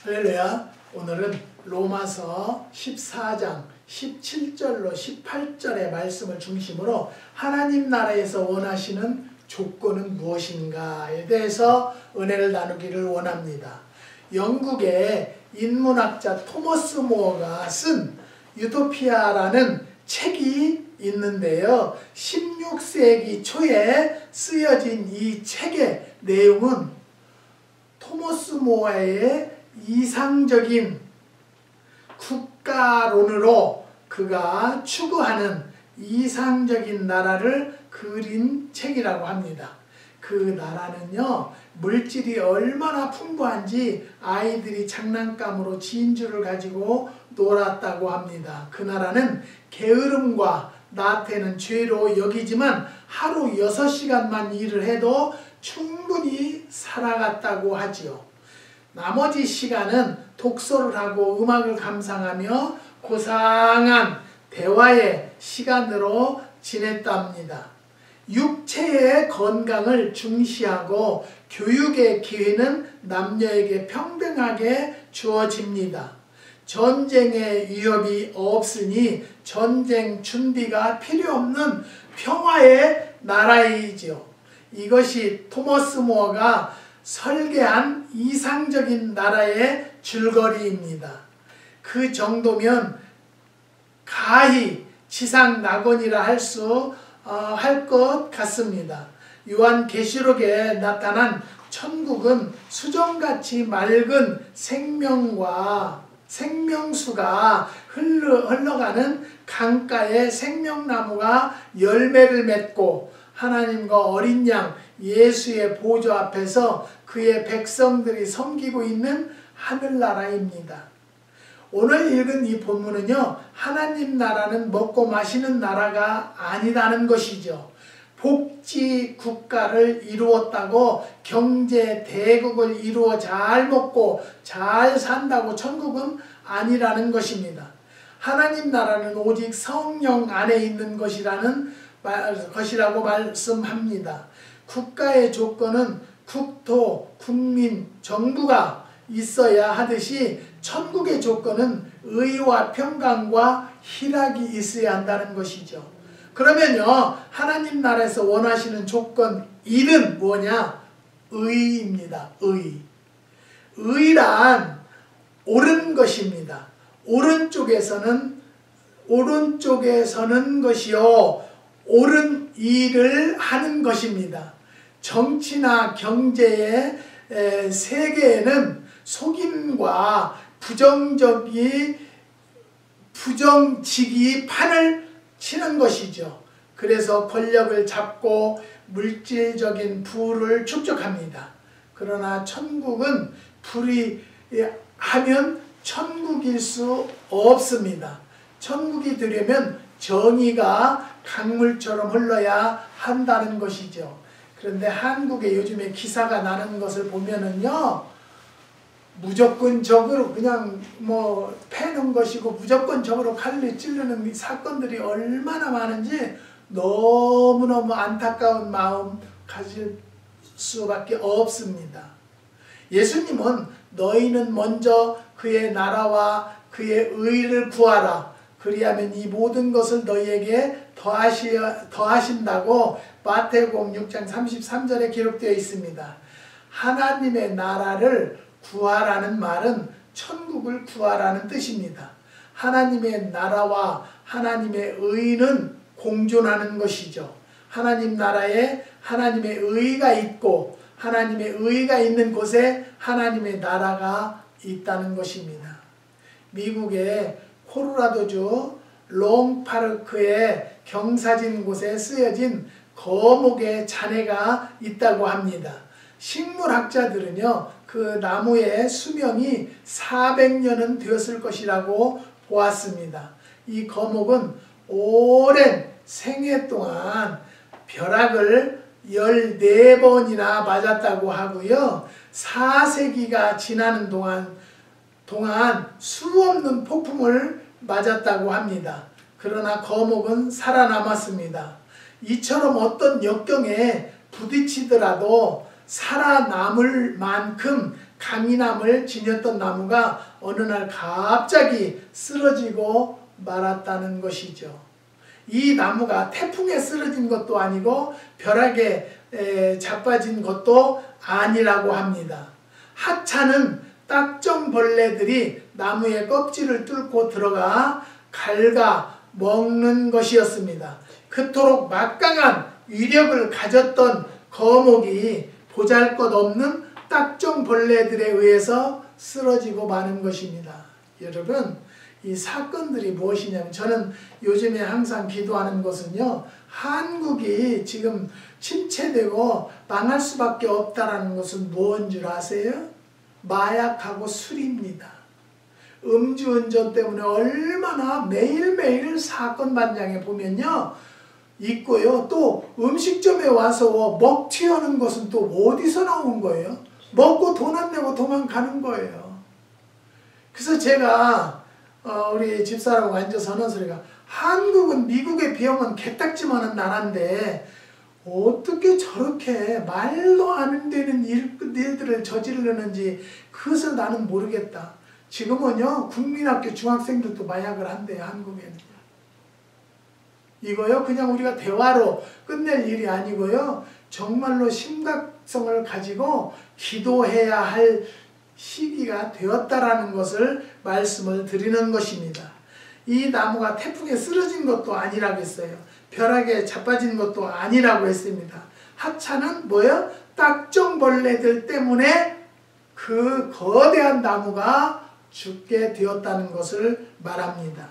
할렐루야. 오늘은 로마서 14장 17절로 18절의 말씀을 중심으로 하나님 나라에서 원하시는 조건은 무엇인가에 대해서 은혜를 나누기를 원합니다. 영국의 인문학자 토머스 모어가 쓴 유토피아라는 책이 있는데요. 16세기 초에 쓰여진 이 책의 내용은 토머스 모어의 이상적인 국가론으로 그가 추구하는 이상적인 나라를 그린 책이라고 합니다. 그 나라는요, 물질이 얼마나 풍부한지 아이들이 장난감으로 진주를 가지고 놀았다고 합니다. 그 나라는 게으름과 나태는 죄로 여기지만 하루 6시간만 일을 해도 충분히 살아갔다고 하지요. 나머지 시간은 독서를 하고 음악을 감상하며 고상한 대화의 시간으로 지냈답니다. 육체의 건강을 중시하고 교육의 기회는 남녀에게 평등하게 주어집니다. 전쟁의 위협이 없으니 전쟁 준비가 필요 없는 평화의 나라이지요. 이것이 토머스 모어가 설계한 이상적인 나라의 줄거리입니다. 그 정도면 가히 지상 낙원이라 할 것 같습니다. 요한계시록에 나타난 천국은 수정같이 맑은 생명수가 흘러가는 강가에 생명나무가 열매를 맺고 하나님과 어린 양 예수의 보좌 앞에서 그의 백성들이 섬기고 있는 하늘나라입니다. 오늘 읽은 이 본문은요, 하나님 나라는 먹고 마시는 나라가 아니라는 것이죠. 복지 국가를 이루었다고 경제 대국을 이루어 잘 먹고 잘 산다고 천국은 아니라는 것입니다. 하나님 나라는 오직 성령 안에 있는 것이라고 말씀합니다. 국가의 조건은 국토, 국민, 정부가 있어야 하듯이 천국의 조건은 의와 평강과 희락이 있어야 한다는 것이죠. 그러면요, 하나님 나라에서 원하시는 조건 1은 뭐냐? 의입니다. 의란 옳은 것입니다. 오른쪽에서는 것이요, 옳은 일을 하는 것입니다. 정치나 경제의 세계에는 속임과 부정직이 판을 치는 것이죠. 그래서 권력을 잡고 물질적인 부를 축적합니다. 그러나 천국은 불의하면 천국일 수 없습니다. 천국이 되려면 정의가 강물처럼 흘러야 한다는 것이죠. 그런데 한국에 요즘에 기사가 나는 것을 보면은요, 무조건적으로 그냥 패는 것이고 무조건적으로 칼을 찌르는 사건들이 얼마나 많은지 너무너무 안타까운 마음 가질 수밖에 없습니다. 예수님은 너희는 먼저 그의 나라와 그의 의를 구하라. 그리하면 이 모든 것을 너희에게 더하신다고 마태복음 6장 33절에 기록되어 있습니다. 하나님의 나라를 구하라는 말은 천국을 구하라는 뜻입니다. 하나님의 나라와 하나님의 의는 공존하는 것이죠. 하나님 나라에 하나님의 의가 있고 하나님의 의가 있는 곳에 하나님의 나라가 있다는 것입니다. 미국의 콜로라도주 롱파르크의 경사진 곳에 쓰여진 거목의 잔해가 있다고 합니다. 식물학자들은요, 그 나무의 수명이 400년은 되었을 것이라고 보았습니다. 이 거목은 오랜 생애 동안 벼락을 14번이나 맞았다고 하고요. 4세기가 지나는 동안 수없는 폭풍을 맞았다고 합니다. 그러나 거목은 살아남았습니다. 이처럼 어떤 역경에 부딪히더라도 살아남을 만큼 강인함을 지녔던 나무가 어느 날 갑자기 쓰러지고 말았다는 것이죠. 이 나무가 태풍에 쓰러진 것도 아니고 벼락에 자빠진 것도 아니라고 합니다. 하찮은 딱정벌레들이 나무의 껍질을 뚫고 들어가 갉아 먹는 것이었습니다. 그토록 막강한 위력을 가졌던 거목이 보잘것없는 딱정벌레들에 의해서 쓰러지고 마는 것입니다. 여러분, 이 사건들이 무엇이냐면, 저는 요즘에 항상 기도하는 것은요, 한국이 지금 침체되고 망할 수밖에 없다라는 것은 무엇인 줄 아세요? 마약하고 술입니다. 음주운전 때문에 얼마나 매일매일 사건 반장에 보면요 있고요. 또 음식점에 와서 먹튀하는 것은 또 어디서 나온 거예요? 먹고 돈 안 내고 도망가는 거예요. 그래서 제가 우리 집사람하고 앉아서 하는 소리가, 한국은 미국에 비하면 개딱지만한 나라인데 어떻게 저렇게 말도 안 되는 일들을 저지르는지 그것을 나는 모르겠다. 지금은요 국민학교 중학생들도 마약을 한대요. 한국에는요. 이거요 그냥 우리가 대화로 끝낼 일이 아니고요, 정말로 심각성을 가지고 기도해야 할 시기가 되었다라는 것을 말씀을 드리는 것입니다. 이 나무가 태풍에 쓰러진 것도 아니라고 했어요. 벼락에 자빠진 것도 아니라고 했습니다. 하찮은 뭐예요? 딱정벌레들 때문에 그 거대한 나무가 죽게 되었다는 것을 말합니다.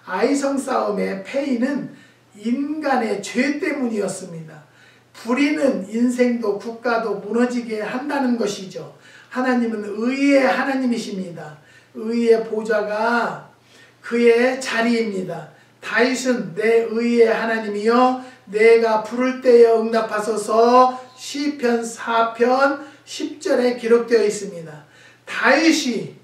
아이성 싸움의 패인은 인간의 죄 때문이었습니다. 불의는 인생도 국가도 무너지게 한다는 것이죠. 하나님은 의의 하나님이십니다. 의의 보좌가 그의 자리입니다. 다윗은 내 의의 하나님이여 내가 부를 때에 응답하소서 시편 4편 10절에 기록되어 있습니다. 다윗이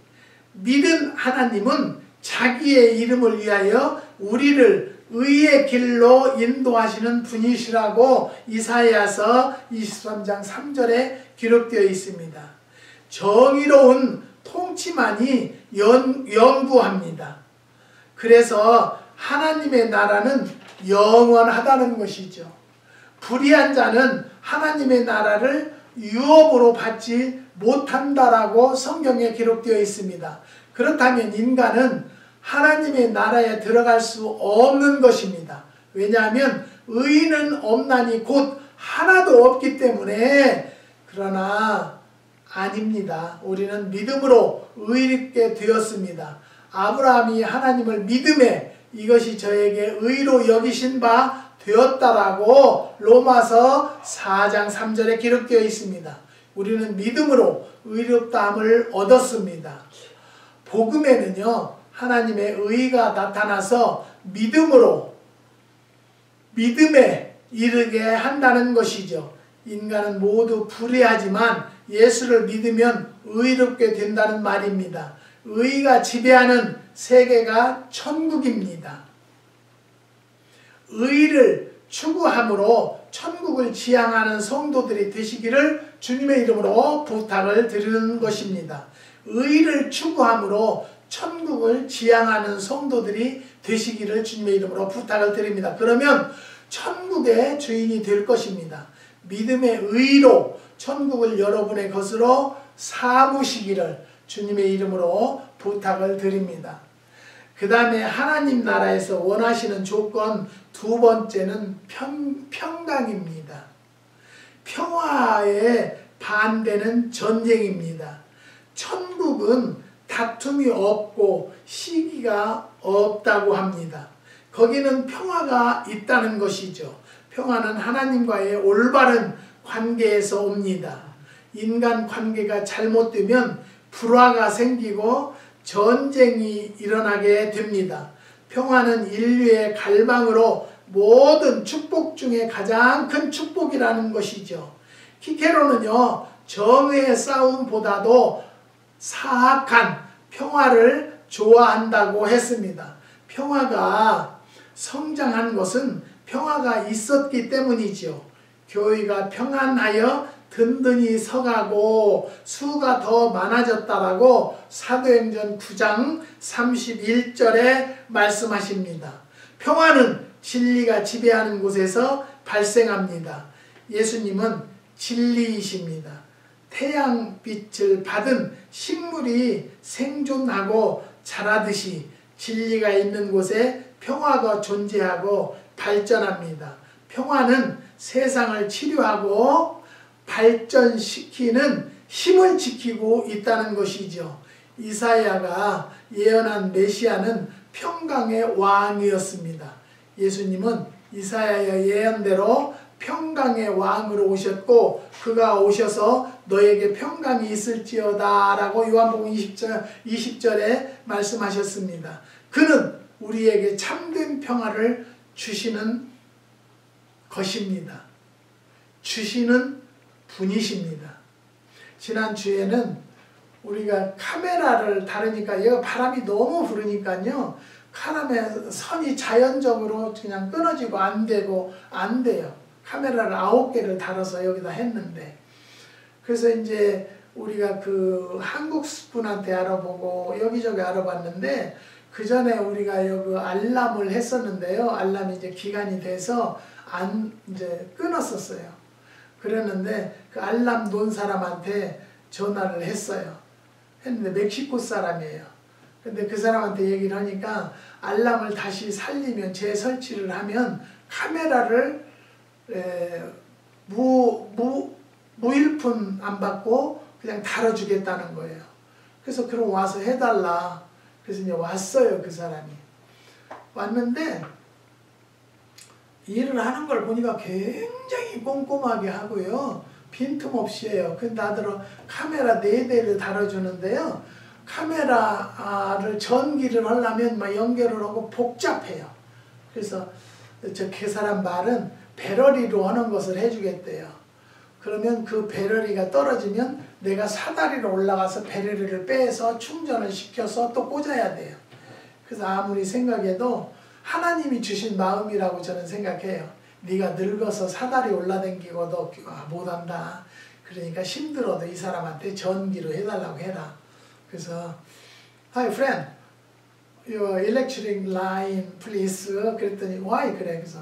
믿은 하나님은 자기의 이름을 위하여 우리를 의의 길로 인도하시는 분이시라고 이사야서 23장 3절에 기록되어 있습니다. 정의로운 통치만이 영구합니다. 그래서 하나님의 나라는 영원하다는 것이죠. 불의한 자는 하나님의 나라를 유업으로 받지 못한다라고 성경에 기록되어 있습니다. 그렇다면 인간은 하나님의 나라에 들어갈 수 없는 것입니다. 왜냐하면 의인은 없나니 곧 하나도 없기 때문에. 그러나 아닙니다. 우리는 믿음으로 의롭게 되었습니다. 아브라함이 하나님을 믿음에 이것이 저에게 의로 여기신 바 되었다라고 로마서 4장 3절에 기록되어 있습니다. 우리는 믿음으로 의롭다함을 얻었습니다. 복음에는요 하나님의 의가 나타나서 믿음에 이르게 한다는 것이죠. 인간은 모두 불의하지만 예수를 믿으면 의롭게 된다는 말입니다. 의가 지배하는 세계가 천국입니다. 의를 추구함으로 천국을 지향하는 성도들이 되시기를 주님의 이름으로 부탁을 드리는 것입니다. 의를 추구함으로 천국을 지향하는 성도들이 되시기를 주님의 이름으로 부탁을 드립니다. 그러면 천국의 주인이 될 것입니다. 믿음의 의로 천국을 여러분의 것으로 삼으시기를 주님의 이름으로 부탁을 드립니다. 그 다음에 하나님 나라에서 원하시는 조건 두 번째는 평강입니다. 평화에 반대는 전쟁입니다. 천국은 다툼이 없고 시기가 없다고 합니다. 거기는 평화가 있다는 것이죠. 평화는 하나님과의 올바른 관계에서 옵니다. 인간 관계가 잘못되면 불화가 생기고 전쟁이 일어나게 됩니다. 평화는 인류의 갈망으로 모든 축복 중에 가장 큰 축복이라는 것이죠. 키케로는요 정의의 싸움보다도 사악한 평화를 좋아한다고 했습니다. 평화가 성장한 것은 평화가 있었기 때문이죠. 교회가 평안하여 든든히 서가고 수가 더 많아졌다라고 사도행전 9장 31절에 말씀하십니다. 평화는 진리가 지배하는 곳에서 발생합니다. 예수님은 진리이십니다. 태양빛을 받은 식물이 생존하고 자라듯이 진리가 있는 곳에 평화가 존재하고 발전합니다. 평화는 세상을 치료하고 발전시키는 힘을 지키고 있다는 것이죠. 이사야가 예언한 메시아는 평강의 왕이었습니다. 예수님은 이사야의 예언대로 평강의 왕으로 오셨고 그가 오셔서 너에게 평강이 있을지어다 라고 요한복음 20절에 말씀하셨습니다. 그는 우리에게 참된 평화를 주시는 것입니다. 주시는 분이십니다. 지난주에는 우리가 카메라를 다루니까 얘가 바람이 너무 부르니까요. 카메라 선이 자연적으로 그냥 끊어지고 안 되고 안 돼요. 카메라를 9개를 달아서 여기다 했는데 그래서 이제 우리가 그 한국 분한테 알아보고 여기저기 알아봤는데 그 전에 우리가 여기 알람을 했었는데요. 알람이 이제 기간이 돼서 이제 끊었었어요. 그랬는데 그 알람 놓은 사람한테 전화를 했어요. 했는데 멕시코 사람이에요. 근데 그 사람한테 얘기를 하니까 알람을 다시 살리면 재설치를 하면 카메라를 무일푼 안 받고 그냥 달아주겠다는 거예요. 그래서 그럼 와서 해달라. 그래서 이제 왔어요. 그 사람이. 왔는데 일을 하는 걸 보니까 굉장히 꼼꼼하게 하고요. 빈틈없이 해요. 근데 나더러 카메라 4대를 달아주는데요. 카메라를 전기를 하려면 막 연결을 하고 복잡해요. 그래서 그 사람 말은 배러리로 하는 것을 해주겠대요. 그러면 그 배러리가 떨어지면 내가 사다리로 올라가서 배러리를 빼서 충전을 시켜서 또 꽂아야 돼요. 그래서 아무리 생각해도 하나님이 주신 마음이라고 저는 생각해요. 네가 늙어서 사다리 올라다니고 너 못한다. 그러니까 힘들어도 이 사람한테 전기로 해달라고 해라. 그래서 Hi friend, your electric line please. 그랬더니 why 그래. 그래서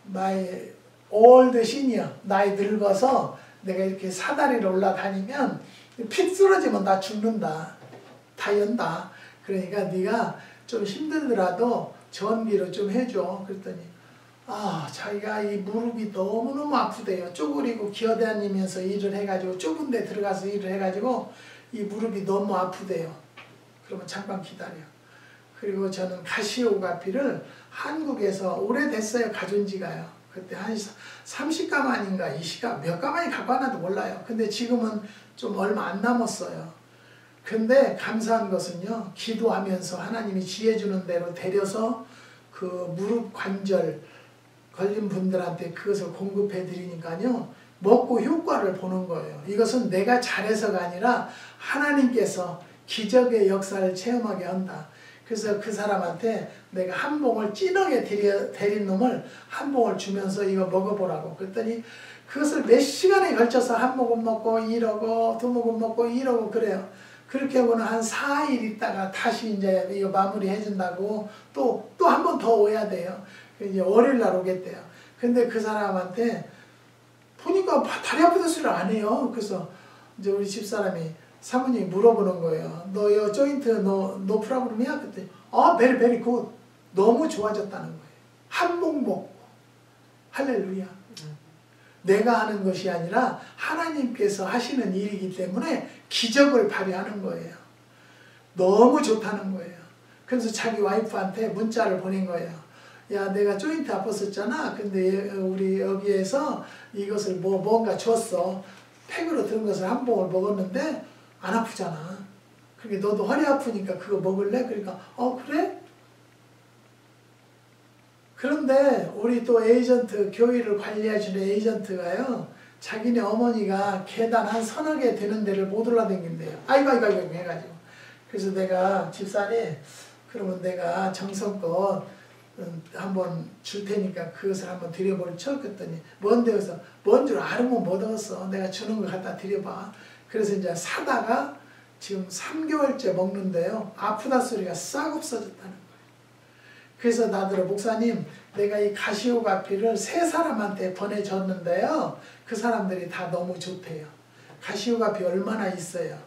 my old senior, 나이 늙어서 내가 이렇게 사다리로 올라다니면 핏 쓰러지면 나 죽는다. 다 연다. 그러니까 네가 좀 힘들더라도 전기로 좀 해줘. 그랬더니 자기가 이 무릎이 너무너무 아프대요. 쪼그리고 기어다니면서 일을 해가지고 좁은 데 들어가서 일을 해가지고 이 무릎이 너무 아프대요. 그러면 잠깐 기다려. 그리고 저는 카시오가피를 한국에서 오래됐어요. 가진 지가요. 그때 한 30가만인가 20가만 몇 가만이 갖고 왔나도 몰라요. 근데 지금은 좀 얼마 안 남았어요. 근데 감사한 것은요. 기도하면서 하나님이 지혜 주는 대로 데려서 그 무릎 관절 걸린 분들한테 그것을 공급해 드리니까요. 먹고 효과를 보는 거예요. 이것은 내가 잘해서가 아니라 하나님께서 기적의 역사를 체험하게 한다. 그래서 그 사람한테 내가 한 봉을 찐하게 데린 놈을 한 봉을 주면서 이거 먹어보라고. 그랬더니 그것을 몇 시간에 걸쳐서 한 모금 먹고 이러고 두 모금 먹고 이러고 그래요. 그렇게 하고는 한 4일 있다가 다시 이제 이거 마무리 해준다고 또 한 번 더 오야 돼요. 이제 월요일 날 오겠대요. 근데 그 사람한테 보니까 다리 아프다 소리를 안 해요. 그래서 이제 우리 집사람이 사모님이 물어보는 거예요. 너 이 조인트 노 프라브럼이야? 그때 베리 굿. 너무 좋아졌다는 거예요. 한 봉 먹고. 할렐루야. 내가 하는 것이 아니라 하나님께서 하시는 일이기 때문에 기적을 발휘하는 거예요. 너무 좋다는 거예요. 그래서 자기 와이프한테 문자를 보낸 거예요. 야, 내가 조인트 아팠었잖아. 근데 우리 여기에서 이것을 뭔가 줬어. 팩으로 든 것을 한 봉을 먹었는데 안 아프잖아. 그러니까 너도 허리 아프니까 그거 먹을래? 그러니까 그래? 그런데 우리 또 에이전트, 교회를 관리해주는 에이전트가요. 자기네 어머니가 계단 한 서너 개 되는 데를 못 올라다닌대요. 아이고 해가지고. 그래서 내가 집사님 그러면 내가 정성껏 한번 줄 테니까 그것을 한번 드려볼죠. 그랬더니 뭔데 해서 뭔 줄 알으면 못 얻었어. 내가 주는 거 갖다 드려봐. 그래서 이제 사다가 지금 3개월째 먹는데요. 아프다 소리가 싹 없어졌다는 거예요. 그래서 나더러 목사님 내가 이 가시오가피를 3사람한테 보내줬는데요. 그 사람들이 다 너무 좋대요. 가시오가피 얼마나 있어요.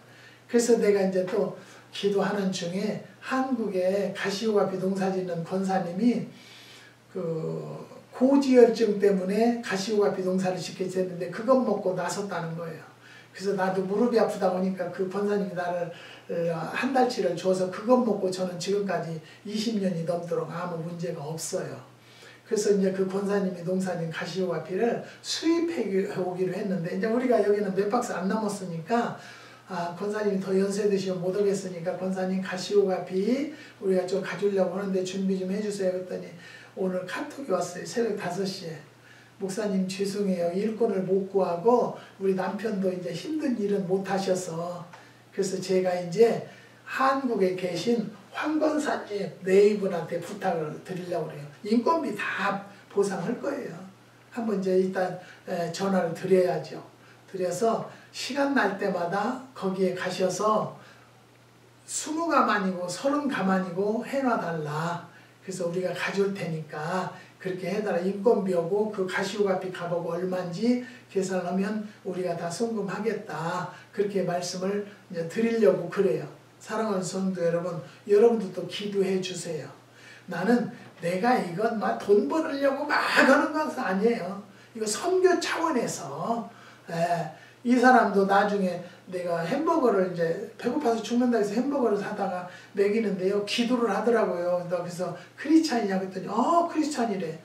그래서 내가 이제 또 기도하는 중에 한국에 가시오가피 농사 짓는 권사님이 그 고지혈증 때문에 가시오가피 농사를 짓게 됐는데 그것 먹고 나섰다는 거예요. 그래서 나도 무릎이 아프다 보니까 그 권사님이 나를 한 달치를 줘서 그것 먹고 저는 지금까지 20년이 넘도록 아무 문제가 없어요. 그래서 이제 그 권사님이 농사진 가시오가피를 수입해 오기로 했는데 이제 우리가 여기는 몇 박스 안 남았으니까 권사님이 더 연세 드시면 못 오겠으니까 권사님 가시오가피 우리가 좀 가주려고 하는데 준비 좀 해주세요. 그랬더니 오늘 카톡이 왔어요. 새벽 5시에. 목사님 죄송해요. 일꾼을 못 구하고 우리 남편도 이제 힘든 일은 못 하셔서 그래서 제가 이제 한국에 계신 황 권사님 네 이분한테 부탁을 드리려고 그래요. 인건비 다 보상할 거예요. 한번 이제 일단 전화를 드려야죠. 드려서 시간 날 때마다 거기에 가셔서 20가만이고 30가만이고 해놔달라. 그래서 우리가 가져올 테니까 그렇게 해달라. 인건비하고 그 가시오가피 값하고 얼마인지 계산하면 우리가 다 송금하겠다. 그렇게 말씀을 이제 드리려고 그래요. 사랑하는 성도 여러분, 여러분들도 기도해 주세요. 나는 내가 이건 막 돈 벌으려고 막 하는 것은 아니에요. 이거 선교 차원에서 이 사람도 나중에 내가 햄버거를 이제 배고파서 죽는다 해서 햄버거를 사다가 먹이는데요. 기도를 하더라고요. 그래서 크리스찬이냐 그랬더니 크리스찬이래.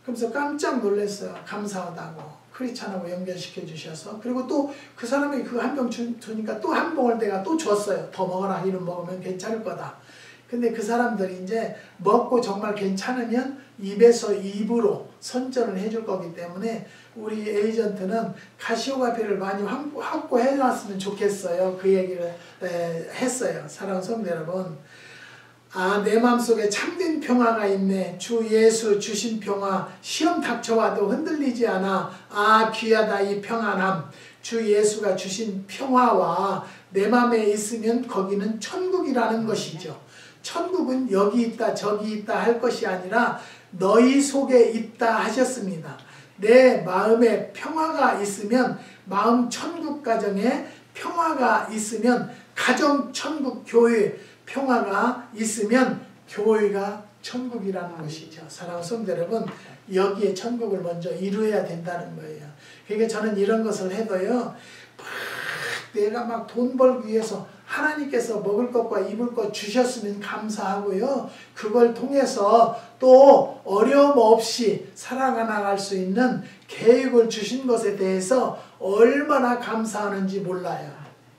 그러면서 깜짝 놀랐어요. 감사하다고. 크리스찬하고 연결시켜 주셔서. 그리고 또 그 사람이 그 한 병 주니까 또 한 병을 내가 또 줬어요. 더 먹어라. 이런 먹으면 괜찮을 거다. 근데 그 사람들이 이제 먹고 정말 괜찮으면 입에서 입으로 선전을 해줄 거기 때문에 우리 에이전트는 가시오가피를 많이 확보해 놨으면 좋겠어요. 그 얘기를 했어요. 사랑하는 성도 여러분. 내 마음속에 참된 평화가 있네. 주 예수 주신 평화 시험 닥쳐와도 흔들리지 않아. 귀하다 이 평안함. 주 예수가 주신 평화와 내 마음에 있으면 거기는 천국이라는 것이죠. 천국은 여기 있다 저기 있다 할 것이 아니라 너희 속에 있다 하셨습니다. 내 마음에 평화가 있으면 마음 천국 가정에 평화가 있으면 가정 천국 교회 평화가 있으면 교회가 천국이라는 것이죠. 사랑하는 성도 여러분, 여기에 천국을 먼저 이루어야 된다는 거예요. 그러니까 저는 이런 것을 해도요, 내가 막 돈 벌기 위해서 하나님께서 먹을 것과 입을 것 주셨으면 감사하고요. 그걸 통해서 또 어려움 없이 살아나갈 수 있는 계획을 주신 것에 대해서 얼마나 감사하는지 몰라요.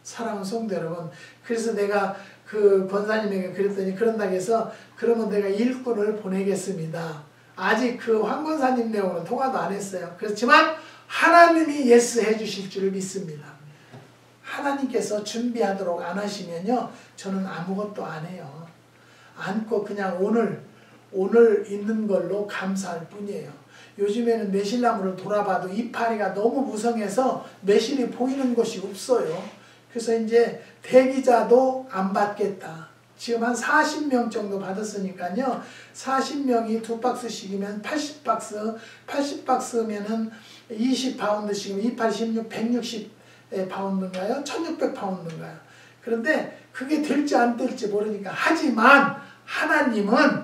사랑하는 성도 여러분. 그래서 내가 그 권사님에게 그랬더니 그런다고 해서 그러면 내가 일꾼을 보내겠습니다. 아직 그 황 권사님 내용은 통화도 안 했어요. 그렇지만 하나님이 예스 해주실 줄 믿습니다. 하나님께서 준비하도록 안 하시면요, 저는 아무것도 안 해요. 않고 그냥 오늘 있는 걸로 감사할 뿐이에요. 요즘에는 매실나무를 돌아봐도 이파리가 너무 무성해서 매실이 보이는 것이 없어요. 그래서 이제 대기자도 안 받겠다. 지금 한 40명 정도 받았으니까요. 40명이 2박스씩이면 80박스, 80박스면은 20파운드씩이면 28, 16, 160파운드인가요? 1600파운드인가요? 그런데 그게 될지 안 될지 모르니까. 하지만 하나님은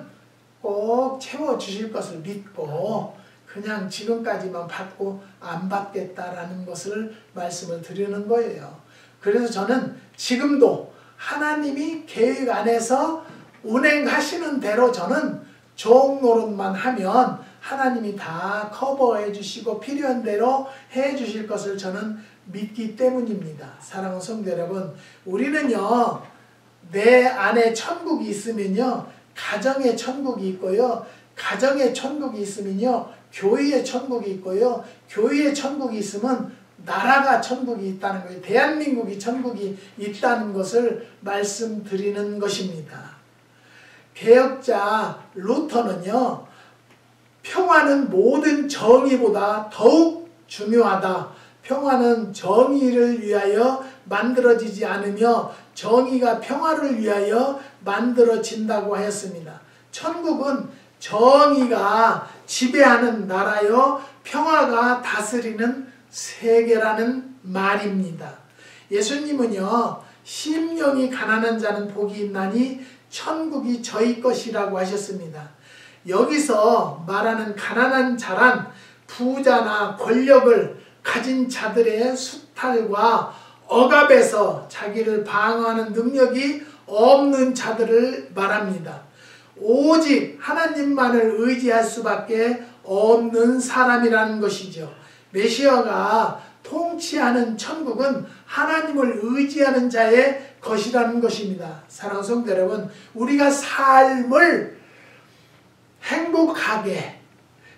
꼭 채워주실 것을 믿고 그냥 지금까지만 받고 안 받겠다라는 것을 말씀을 드리는 거예요. 그래서 저는 지금도 하나님이 계획 안에서 운행하시는 대로 저는 종 노릇만 하면 하나님이 다 커버해 주시고 필요한 대로 해 주실 것을 저는 믿기 때문입니다. 사랑하는 성도 여러분, 우리는요, 내 안에 천국이 있으면요, 가정에 천국이 있고요, 가정에 천국이 있으면요, 교회에 천국이 있고요, 교회에 천국이 있으면 나라가 천국이 있다는 거예요. 대한민국이 천국이 있다는 것을 말씀드리는 것입니다. 개혁자 루터는요, 평화는 모든 정의보다 더욱 중요하다. 평화는 정의를 위하여 만들어지지 않으며 정의가 평화를 위하여 만들어진다고 하였습니다. 천국은 정의가 지배하는 나라요 평화가 다스리는 세계라는 말입니다. 예수님은요, 심령이 가난한 자는 복이 있나니 천국이 저희 것이라고 하셨습니다. 여기서 말하는 가난한 자란 부자나 권력을 가진 자들의 수탈과 억압에서 자기를 방어하는 능력이 없는 자들을 말합니다. 오직 하나님만을 의지할 수밖에 없는 사람이라는 것이죠. 메시아가 통치하는 천국은 하나님을 의지하는 자의 것이라는 것입니다. 사랑하는 성도 여러분, 우리가 삶을 행복하게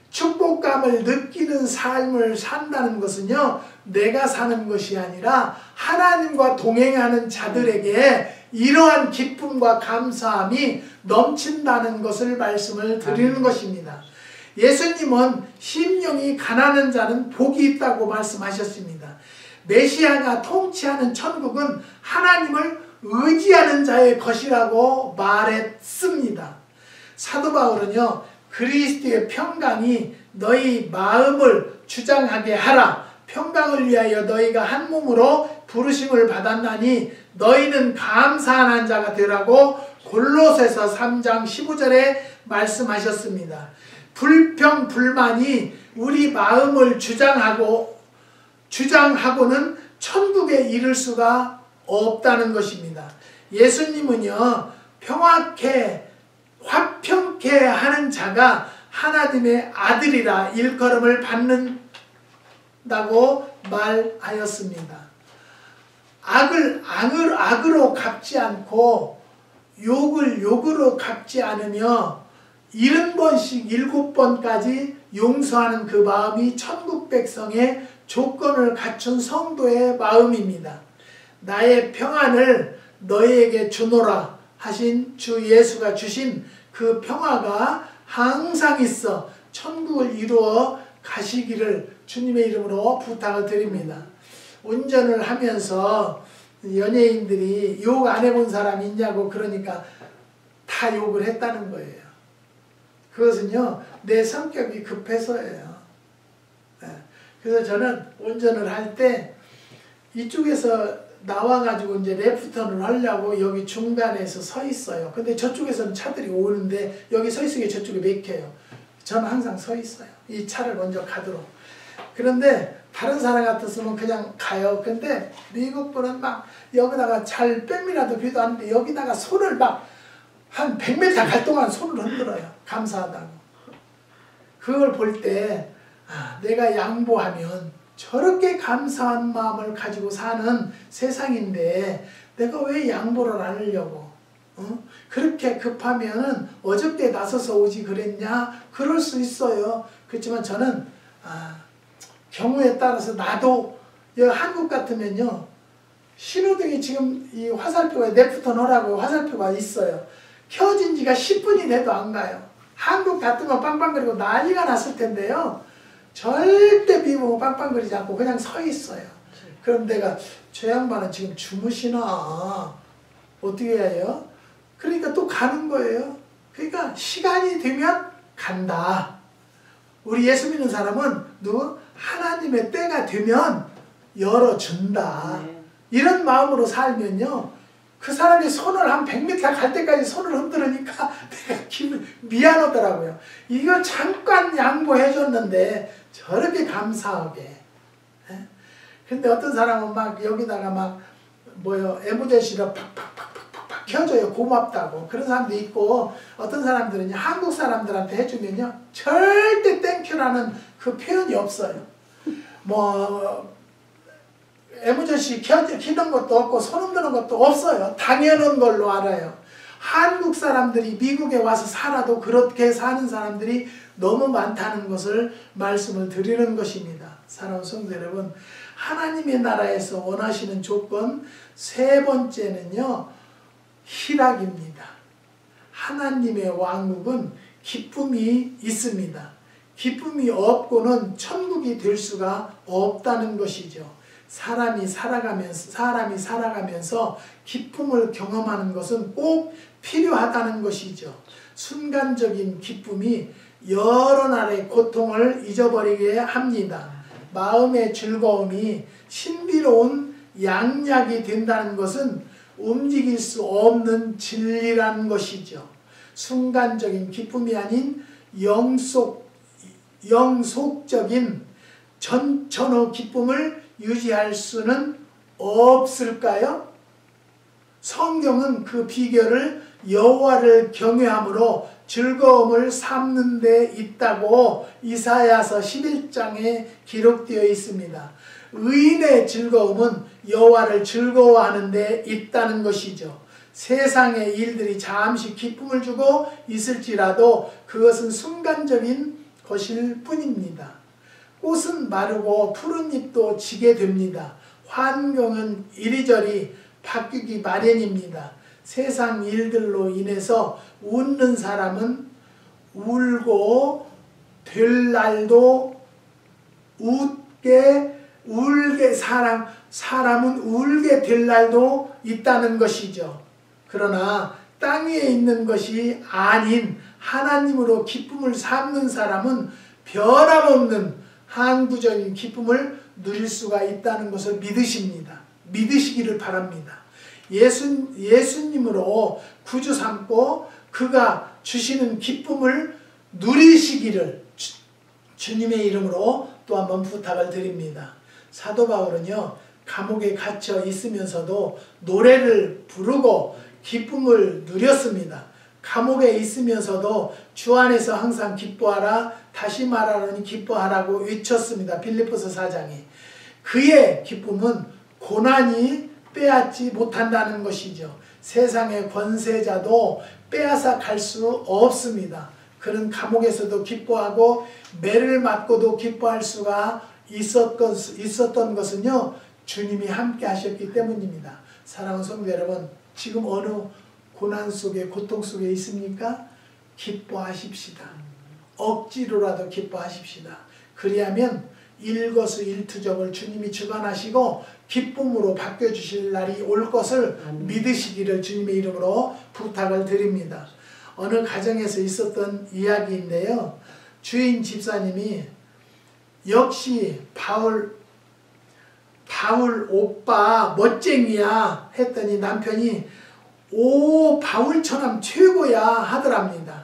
축복감을 느끼는 삶을 산다는 것은요, 내가 사는 것이 아니라 하나님과 동행하는 자들에게 이러한 기쁨과 감사함이 넘친다는 것을 말씀을 드리는 것입니다. 예수님은 심령이 가난한 자는 복이 있다고 말씀하셨습니다. 메시아가 통치하는 천국은 하나님을 의지하는 자의 것이라고 말했습니다. 사도 바울은요, 그리스도의 평강이 너희 마음을 주장하게 하라. 평강을 위하여 너희가 한 몸으로 부르심을 받았나니 너희는 감사하는 자가 되라고 골로새서 3장 15절에 말씀하셨습니다. 불평, 불만이 우리 마음을 주장하고는 천국에 이를 수가 없다는 것입니다. 예수님은요, 화평케 하는 자가 하나님의 아들이라 일컬음을 받는다고 말하였습니다. 악으로 갚지 않고 욕을 욕으로 갚지 않으며 70번씩 7번까지 용서하는 그 마음이 천국 백성의 조건을 갖춘 성도의 마음입니다. 나의 평안을 너희에게 주노라 하신 주 예수가 주신 그 평화가 항상 있어 천국을 이루어 가시기를 주님의 이름으로 부탁을 드립니다. 운전을 하면서 연예인들이 욕 안 해본 사람이 있냐고 그러니까 다 욕을 했다는 거예요. 그것은요, 내 성격이 급해서예요. 그래서 저는 운전을 할 때 이쪽에서 나와가지고 이제 레프턴을 하려고 여기 중간에서 서 있어요. 근데 저쪽에서는 차들이 오는데 여기 서 있으니까 저쪽에 막혀요. 저는 항상 서 있어요. 이 차를 먼저 가도록. 그런데 다른 사람 같았으면 그냥 가요. 근데 미국 분은 막 여기다가 잘 백미라도 비도 하는데 여기다가 손을 막 한 100m 갈 동안 손을 흔들어요. 감사하다고. 그걸 볼 때 내가 양보하면 저렇게 감사한 마음을 가지고 사는 세상인데 내가 왜 양보를 안 하려고? 그렇게 급하면 어저께 나서서 오지 그랬냐? 그럴 수 있어요. 그렇지만 저는 경우에 따라서 나도 한국 같으면요, 신호등이 지금 이 화살표가 레프턴 하라고 화살표가 있어요. 켜진 지가 10분이 돼도 안 가요. 한국 같으면 빵빵거리고 난리가 났을 텐데요, 절대 미국 빵빵거리지 않고 그냥 서 있어요. 그럼 내가 저 양반은 지금 주무시나? 어떻게 해요? 그러니까 또 가는 거예요. 그러니까 시간이 되면 간다. 우리 예수 믿는 사람은 하나님의 때가 되면 열어준다. 이런 마음으로 살면요, 그 사람이 손을 한 100m 갈 때까지 손을 흔들으니까 내가 미안하더라고요. 이걸 잠깐 양보해줬는데 저렇게 감사하게. 근데 어떤 사람은 막 여기다가 막 에머전시로 팍팍팍팍팍 켜줘요. 고맙다고. 그런 사람도 있고, 어떤 사람들은 한국 사람들한테 해주면요, 절대 땡큐라는 그 표현이 없어요. 에머전시 키는 것도 없고 손 흔드는 것도 없어요. 당연한 걸로 알아요. 한국 사람들이 미국에 와서 살아도 그렇게 사는 사람들이 너무 많다는 것을 말씀을 드리는 것입니다. 사랑하는 성도 여러분, 하나님의 나라에서 원하시는 조건 세 번째는요, 희락입니다. 하나님의 왕국은 기쁨이 있습니다. 기쁨이 없고는 천국이 될 수가 없다는 것이죠. 사람이 살아가면서 기쁨을 경험하는 것은 꼭 필요하다는 것이죠. 순간적인 기쁨이 여러 날의 고통을 잊어버리게 합니다. 마음의 즐거움이 신비로운 양약이 된다는 것은 움직일 수 없는 진리라는 것이죠. 순간적인 기쁨이 아닌 영속적인 전천후 기쁨을 유지할 수는 없을까요? 성경은 그 비결을 여호와를 경외함으로 즐거움을 삼는 데 있다고 이사야서 11장에 기록되어 있습니다. 의인의 즐거움은 여호와를 즐거워하는 데 있다는 것이죠. 세상의 일들이 잠시 기쁨을 주고 있을지라도 그것은 순간적인 것일 뿐입니다. 꽃은 마르고 푸른 잎도 지게 됩니다. 환경은 이리저리 바뀌기 마련입니다. 세상 일들로 인해서 웃는 사람은 울고 될 날도 사람은 울게 될 날도 있다는 것이죠. 그러나 땅 위에 있는 것이 아닌 하나님으로 기쁨을 삼는 사람은 변함없는 항구적인 기쁨을 누릴 수가 있다는 것을 믿으시기를 바랍니다. 예수님으로 구주 삼고 그가 주시는 기쁨을 누리시기를 주님의 이름으로 또 한번 부탁을 드립니다. 사도 바울은요, 감옥에 갇혀 있으면서도 노래를 부르고 기쁨을 누렸습니다. 감옥에 있으면서도 주 안에서 항상 기뻐하라, 다시 말하노니 기뻐하라고 외쳤습니다. 빌립보서 4장에. 그의 기쁨은 고난이 빼앗지 못한다는 것이죠. 세상의 권세자도 빼앗아 갈 수 없습니다. 그는 감옥에서도 기뻐하고 매를 맞고도 기뻐할 수가 있었던 것은요, 주님이 함께 하셨기 때문입니다. 사랑하는 성도 여러분, 지금 어느 고난 속에 고통 속에 있습니까? 기뻐하십시다. 억지로라도 기뻐하십시다. 그리하면 일거수일투족을 주님이 주관하시고 기쁨으로 바뀌어주실 날이 올 것을 믿으시기를 주님의 이름으로 부탁을 드립니다. 어느 가정에서 있었던 이야기인데요. 주인 집사님이 역시 바울 오빠 멋쟁이야 했더니 남편이 오 바울처럼 최고야 하더랍니다.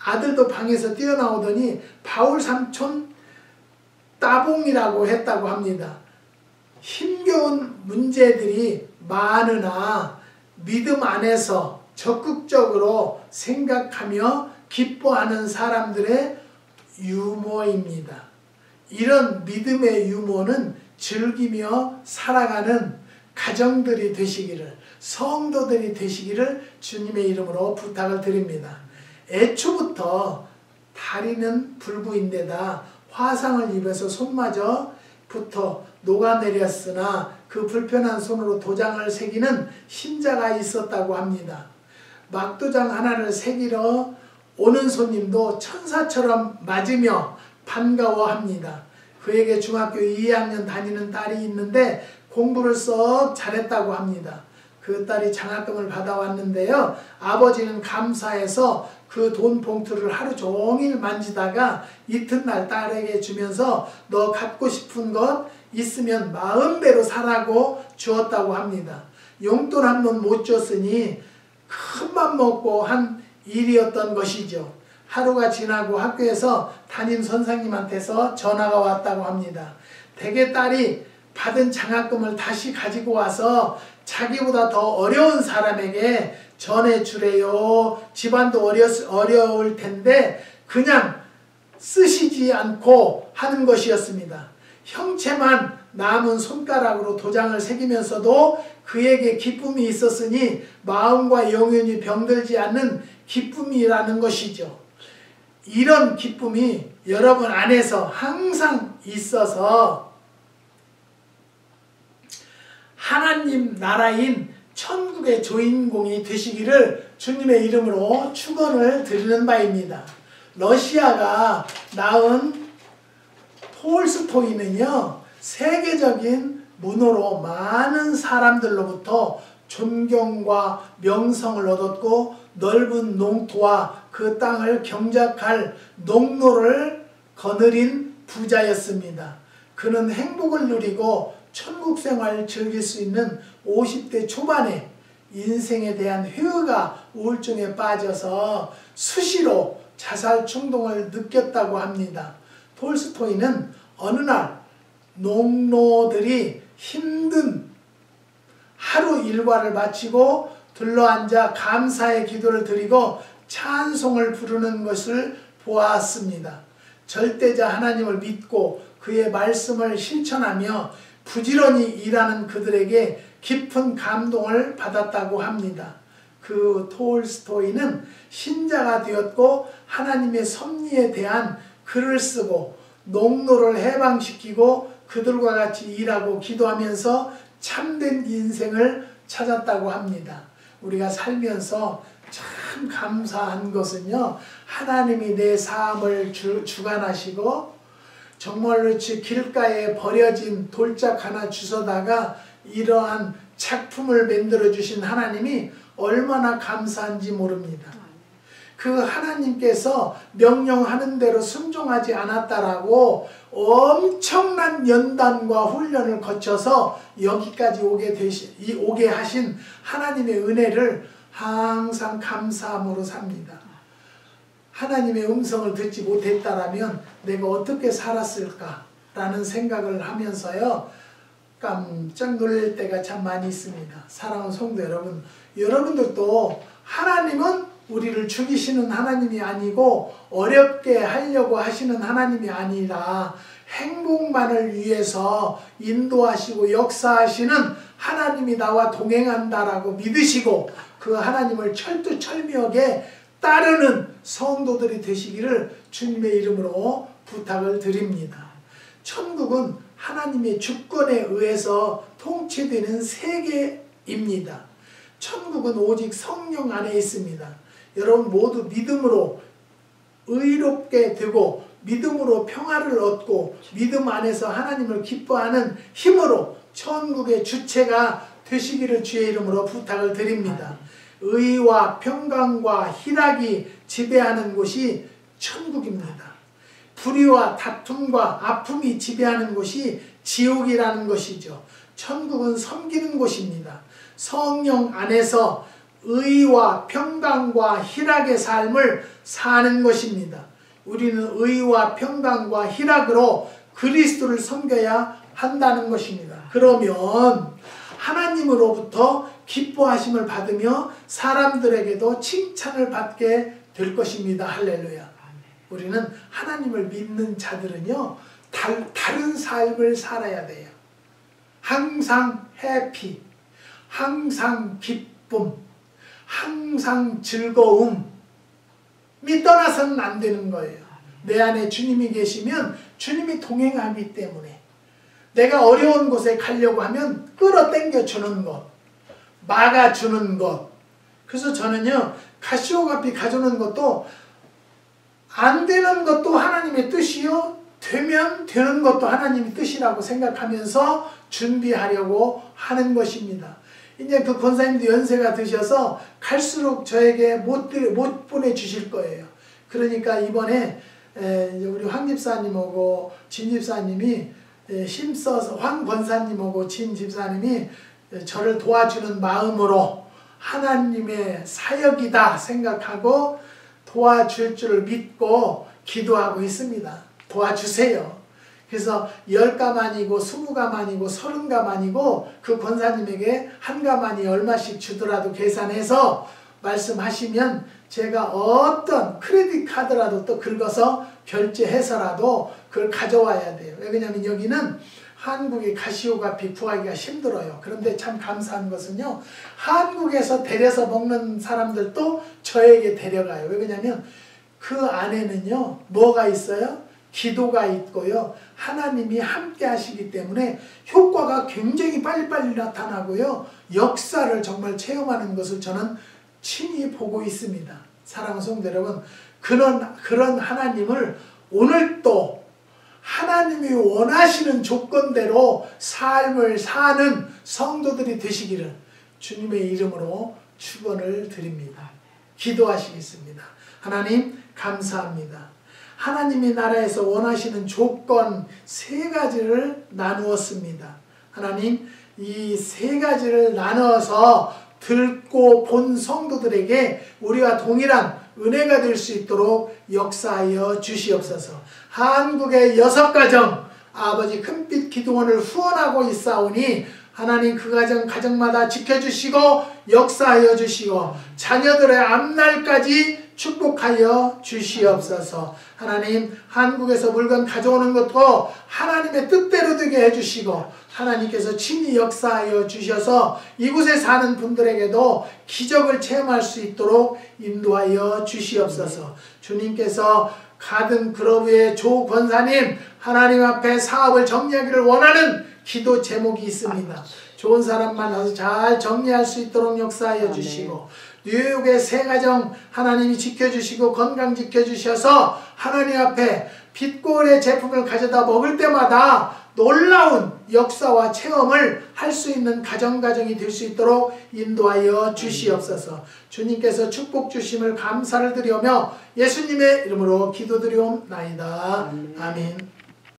아들도 방에서 뛰어나오더니 바울 삼촌 따봉이라고 했다고 합니다. 힘겨운 문제들이 많으나 믿음 안에서 적극적으로 생각하며 기뻐하는 사람들의 유머입니다. 이런 믿음의 유머는 즐기며 살아가는 가정들이 되시기를, 성도들이 되시기를 주님의 이름으로 부탁을 드립니다. 애초부터 다리는 불구인데다 화상을 입어서 손마저 부터 녹아내렸으나 그 불편한 손으로 도장을 새기는 신자가 있었다고 합니다. 막도장 하나를 새기러 오는 손님도 천사처럼 맞으며 반가워합니다. 그에게 중학교 2학년 다니는 딸이 있는데 공부를 썩 잘했다고 합니다. 그 딸이 장학금을 받아왔는데요. 아버지는 감사해서 그 돈 봉투를 하루 종일 만지다가 이튿날 딸에게 주면서 너 갖고 싶은 것 있으면 마음대로 사라고 주었다고 합니다. 용돈 한 번 못 줬으니 큰맘 먹고 한 일이었던 것이죠. 하루가 지나고 학교에서 담임 선생님한테서 전화가 왔다고 합니다. 대개 딸이 받은 장학금을 다시 가지고 와서 자기보다 더 어려운 사람에게 전해주래요. 집안도 어려울 텐데 그냥 쓰시지 않고 하는 것이었습니다. 형체만 남은 손가락으로 도장을 새기면서도 그에게 기쁨이 있었으니 마음과 영혼이 병들지 않는 기쁨이라는 것이죠. 이런 기쁨이 여러분 안에서 항상 있어서 하나님 나라인 천국의 주인공이 되시기를 주님의 이름으로 축원을 드리는 바입니다. 러시아가 낳은 톨스토이는요, 세계적인 문호로 많은 사람들로부터 존경과 명성을 얻었고 넓은 농토와 그 땅을 경작할 농로를 거느린 부자였습니다. 그는 행복을 누리고 천국 생활을 즐길 수 있는 50대 초반에 인생에 대한 회의가 우울증에 빠져서 수시로 자살 충동을 느꼈다고 합니다. 톨스토이는 어느 날 농노들이 힘든 하루 일과를 마치고 둘러앉아 감사의 기도를 드리고 찬송을 부르는 것을 보았습니다. 절대자 하나님을 믿고 그의 말씀을 실천하며 부지런히 일하는 그들에게 깊은 감동을 받았다고 합니다. 그 톨스토이는 신자가 되었고 하나님의 섭리에 대한 글을 쓰고 농노를 해방시키고 그들과 같이 일하고 기도하면서 참된 인생을 찾았다고 합니다. 우리가 살면서 참 감사한 것은요, 하나님이 내 삶을 주관하시고 정말로 길가에 버려진 돌짝 하나 주워다가 이러한 작품을 만들어 주신 하나님이 얼마나 감사한지 모릅니다. 그 하나님께서 명령하는 대로 순종하지 않았다라고 엄청난 연단과 훈련을 거쳐서 여기까지 오게 하신 하나님의 은혜를 항상 감사함으로 삽니다. 하나님의 음성을 듣지 못했다라면 내가 어떻게 살았을까라는 생각을 하면서요, 깜짝 놀랄 때가 참 많이 있습니다. 사랑하는 성도 여러분, 여러분들도 하나님은 우리를 죽이시는 하나님이 아니고 어렵게 하려고 하시는 하나님이 아니라 행복만을 위해서 인도하시고 역사하시는 하나님이 나와 동행한다라고 믿으시고 그 하나님을 철두철미하게 따르는 성도들이 되시기를 주님의 이름으로 부탁을 드립니다. 천국은 하나님의 주권에 의해서 통치되는 세계입니다. 천국은 오직 성령 안에 있습니다. 여러분 모두 믿음으로 의롭게 되고 믿음으로 평화를 얻고 믿음 안에서 하나님을 기뻐하는 힘으로 천국의 주체가 되시기를 주의 이름으로 부탁을 드립니다. 의와 평강과 희락이 지배하는 곳이 천국입니다. 불의와 다툼과 아픔이 지배하는 곳이 지옥이라는 것이죠. 천국은 섬기는 곳입니다. 성령 안에서 의와 평강과 희락의 삶을 사는 것입니다. 우리는 의와 평강과 희락으로 그리스도를 섬겨야 한다는 것입니다. 그러면 하나님으로부터 기뻐하심을 받으며 사람들에게도 칭찬을 받게 될 것입니다. 할렐루야. 우리는 하나님을 믿는 자들은요, 다른 삶을 살아야 돼요. 항상 해피, 항상 기쁨, 항상 즐거움이 떠나서는 안 되는 거예요. 내 안에 주님이 계시면 주님이 동행하기 때문에 내가 어려운 곳에 가려고 하면 끌어당겨 주는 것, 막아주는 것. 그래서 저는요, 가시오가피 가져오는 것도 안 되는 것도 하나님의 뜻이요, 되면 되는 것도 하나님의 뜻이라고 생각하면서 준비하려고 하는 것입니다. 이제 그 권사님도 연세가 드셔서 갈수록 저에게 못 보내주실 거예요. 그러니까 이번에 우리 황 집사님하고 진 집사님이 힘써서, 황 권사님하고 진 집사님이 저를 도와주는 마음으로 하나님의 사역이다 생각하고 도와줄 줄을 믿고 기도하고 있습니다. 도와주세요. 그래서 10가만이고 20가만이고 30가만이고 그 권사님에게 한 가만이 얼마씩 주더라도 계산해서 말씀하시면 제가 어떤 크레딧 카드라도 또 긁어서 결제해서라도 그걸 가져와야 돼요. 왜냐하면 여기는 한국의 가시오가피 구하기가 힘들어요. 그런데 참 감사한 것은요, 한국에서 데려서 먹는 사람들도 저에게 데려가요. 왜냐하면 그 안에는요 뭐가 있어요? 기도가 있고요. 하나님이 함께 하시기 때문에 효과가 굉장히 빨리빨리 나타나고요. 역사를 정말 체험하는 것을 저는 친히 보고 있습니다. 사랑하는 성도 여러분, 그런 하나님을 오늘 또 하나님이 원하시는 조건대로 삶을 사는 성도들이 되시기를 주님의 이름으로 축원을 드립니다. 기도하시겠습니다. 하나님 감사합니다. 하나님이 나라에서 원하시는 조건 3가지를 나누었습니다. 하나님 이 3가지를 나누어서 듣고 본 성도들에게 우리와 동일한 은혜가 될 수 있도록 역사하여 주시옵소서. 한국의 6가정 아버지 큰빛 기도원을 후원하고 있사오니 하나님 그 가정마다 지켜주시고 역사하여 주시고 자녀들의 앞날까지 축복하여 주시옵소서. 하나님 한국에서 물건 가져오는 것도 하나님의 뜻대로 되게 해주시고 하나님께서 친히 역사하여 주셔서 이곳에 사는 분들에게도 기적을 체험할 수 있도록 인도하여 주시옵소서. 주님께서 가든 그로브의 조 권사님 하나님 앞에 사업을 정리하기를 원하는 기도 제목이 있습니다. 좋은 사람 만나서 잘 정리할 수 있도록 역사하여 주시고 뉴욕의 3가정 하나님이 지켜주시고 건강 지켜주셔서 하나님 앞에 빛골의 제품을 가져다 먹을 때마다 놀라운 역사와 체험을 할 수 있는 가정이 될 수 있도록 인도하여 주시옵소서. 주님께서 축복 주심을 감사를 드리며 예수님의 이름으로 기도드리옵나이다. 아멘.